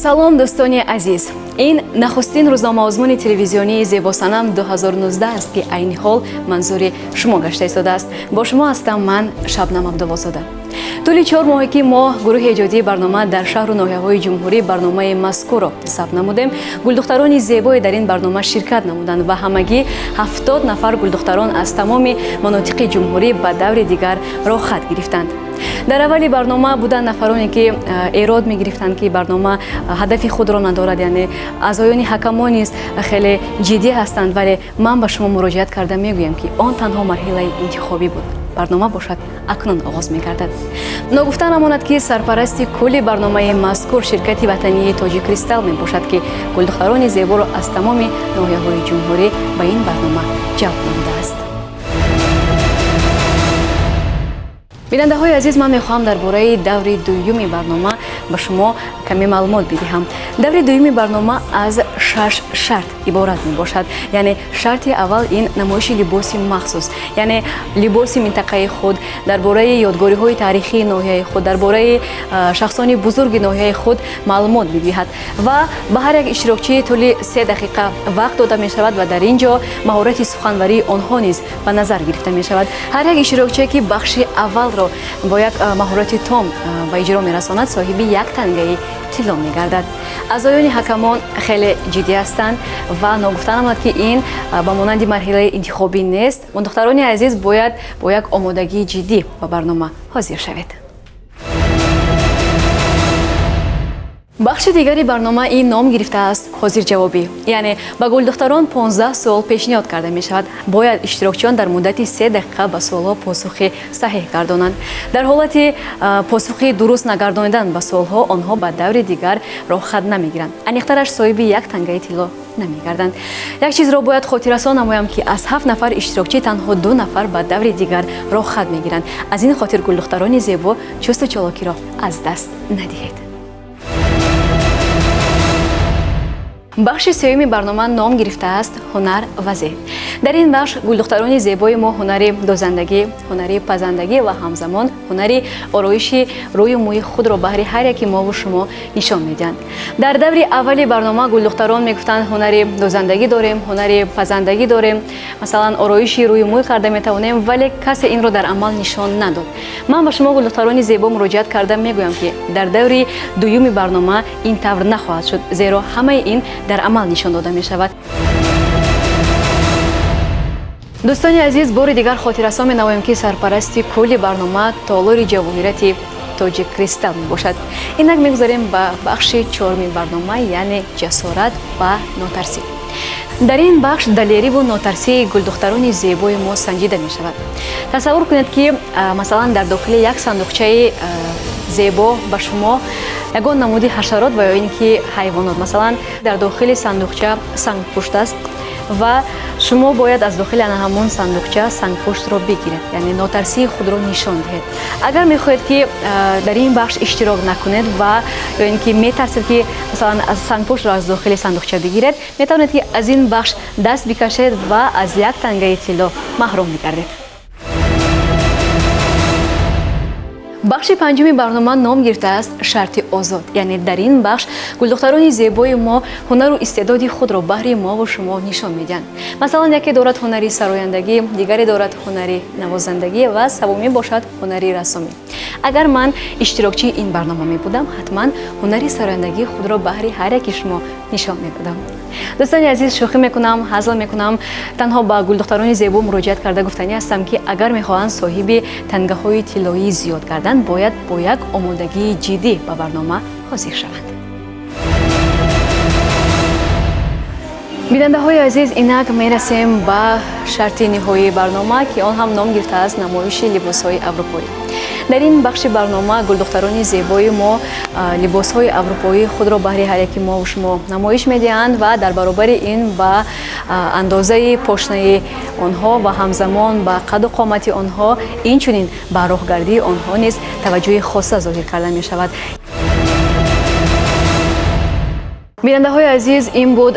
салом дӯстони азиз, ин нахустин рӯзномаозмуни телевизионии Зебосанам 2019 аст ки айни ҳол манзури шумо гашта истодааст. Бо шумо ҳастам ман Шабнам Абдуллозода. тӯли 4 моҳе ки мо гурӯҳи эҷодии барнома дар шаҳру ноҳияҳои ҷумҳурӣ барномаи мазкурро сабт намудем. Гулдухтарони зебое дар ин барнома ширкат намуданд ва ҳамагӣ 70 нафар гулдухтарон аз тамоми манотиқи ҷумҳурӣ ба даври дигар роҳхат гирифтанд. дар аввали барнома буданд нафароне ки эрод мегирифтанд ки барнома ҳадафи худро надорад, яъне аъзоёни ҳакамон низ хеле ҷиддӣ ҳастанд, вале ман ба шумо муроҷиат карда мегӯям ки он танҳо марҳилаи интихобӣ буд. барнома бошад акнун оғоз мегардад. Ногуфта намонад ки сарпарасти кулли барномаи мазкур ширкати ватании Тоҷикристал мебошад ки гулдухтарони зеборо аз тамоми ноҳияҳои ҷумҳурӣ ба ин барнома ҷалб намудааст. бинандаҳои азиз, ман мехоҳам дар бораи даври дуюми барнома ба шумо каме маълумот бидиҳам. даври дуюми барнома аз 6 шарт иборат мебошад. яъне шарти аввал ин намоиши либоси махсус, яъне либоси минтақаи худ, дар бораи ёдгориҳои таърихии ноҳияи худ, дар бораи шахсони бузурги ноҳияи худ маълумот бидиҳад ва ба ҳар як иштирокчӣ тӯли 3 дақиқа вақт дода мешавад ва дар ин ҷо маҳорати суханварии онҳо низ ба назар гирифта мешавад. ҳар як иштирокчие ки бахши аввалро бо як маҳорати том ба иҷро мерасонад, соҳиби як тангаи тилло мегардад. аъзоёни ҳакамон хеле ҷиддӣ ҳастанд ва ногуфта намонад ки ин ба монанди марҳилаи интихобӣ нест. духтарони азиз бояд бо як омодагии ҷиддӣ ба барнома ҳозир шавед. бахши дигари барнома ин ном гирифтааст ҳозирҷавобӣ, яъне ба гулдухтарон 15 суол пешниҳод карда мешавад. бояд иштирокчиён дар муддати 3 дақиқа ба суолҳо посухи саҳеҳ гардонанд. дар ҳолати посухи дуруст нагардонидан ба суолҳо онҳо ба даври дигар роҳхат намегиранд. аниқтараш соҳиби як тангаи тилло намегарданд. як чизро бояд хотиррасон намоям ки аз 7 нафар иштирокчӣ танҳо 2 нафар ба даври дигар роҳхат мегиранд. аз ин хотир гулдухтарони зебо чусту чолокиро аз даст надиҳед. бахши сеюми барнома ном гирифтааст ҳунар ва зеҳн. дар ин бахш гулдухтарони зебои мо ҳунари дозандагӣ, ҳунари пазандагӣ ва ҳамзамон ҳунари ороиши рӯю мӯи худро баҳри ҳар яки мову шумо нишон медиҳанд. дар даври аввали барнома гулдухтарон мегуфтанд ҳунари дозандагӣ дорем, ҳунари пазандагӣ дорем, масалан ороиши рӯю мӯй карда метавонем, вале касе инро дар амал нишон надод. ман ба шумо гулдухтарони зебо муроҷиат карда мегӯям ки дар даври дуюми барнома ин тавр нахоҳад шуд, зеро ҳамаи ин дар амал нишон дода мешавад. дӯстони азиз, бори дигар хотиррасон менамоем ки сарпарасти кулли барнома толори ҷавоҳирати Тоҷикристал мебошад. инак мегузарем ба бахши 4-ми барнома, яъне ҷасорат ва нотарсӣ. дар ин бахш далериву нотарсии гулдухтарони зебои мо санҷида мешавад. тасаввур кунед ки масалан дар дохили як сандуқчаи зебо ба шумо ягон намуди ҳашарот ва ё ин ки ҳайвонот, масалан дар дохили сандуқча сангпушт аст ва шумо бояд аз дохили ана ҳамон сандуқча сангпуштро бигиред, яъне нотарсии худро нишон диҳед. агар мехоҳед ки дар ин бахш иштирок накунед ва ё ин ки метарсед ки масалан аз сангпуштро аз дохили сандуқча бигиред, метавонед ки аз ин бахш даст бикашед ва аз як тангаи тилло маҳрум мегардед. бахши 5-ми барнома ном гирифтааст шарти озод, яъне дар ин бахш гулдухтарони зебои мо ҳунару истеъдоди худро баҳри мову шумо нишон медиҳанд. масалан яке дорад ҳунари сарояндагӣ, дигаре дорад ҳунари навозандагӣ ва савуми бошад ҳунари рассомӣ. агар ман иштирокчии ин барнома мебудам, ҳатман ҳунари сарояндагии худро баҳри ҳар яки шумо нишон медодам. дӯстони азиз, шӯхӣ мекунам, ҳазл мекунам. танҳо ба гулдухтарони зебо муроҷиат карда гуфтанӣ ҳастам ки агар мехоҳанд соҳиби тангаҳои тиллоӣ зиёд гарданд, бояд бо як омодагии ҷиддӣ ба барнома ҳозир шаванд. бинандаҳои азиз, инак мерасем ба шарти ниҳоии барнома ки он ҳам ном гирифтааст намоиши либосҳои аврупоӣ. дар ин бахши барнома гулдухтарони зебои мо либосҳои аврупоии худро баҳри ҳар яки мову шумо намоиш медиҳанд ва дар баробари ин ба андозаи пошнаи онҳо ва ҳамзамон ба қадду қомати онҳо, инчунин ба роҳгардии онҳо низ таваҷҷӯҳи хоса зоҳир карда мешавад. бинандаҳои азиз, ин буд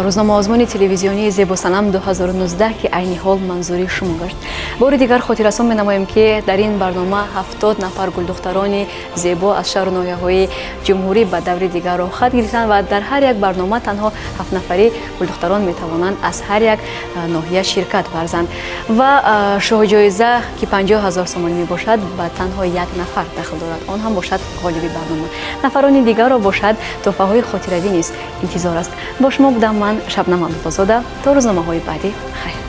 рӯзномаозмуни телевизионии Зебосанам 2019 ки айни ҳол манзури шумо гашт. бори дигар хотиррасон менамоем ки дар ин барнома 70 нафар гулдухтарони зебо аз шаҳру ноҳияҳои ҷумҳурӣ ба даври дигар рохат гирифтанд ва дар ҳар як барнома танҳо 7 нафари гулдухтарон метавонанд аз ҳар як ноҳия ширкат варзанд ва шоҳиҷоиза ки 50 000 сомонӣ мебошад ба танҳо як нафар дахл дорад, он ҳам бошад ғолиби барнома. нафарони дигарро бошад тӯҳфаҳои хотиравӣ низ интизор аст. Бо шумо будам ман Шабнам Абдуллозода. То рӯзномаҳои баъди хайр.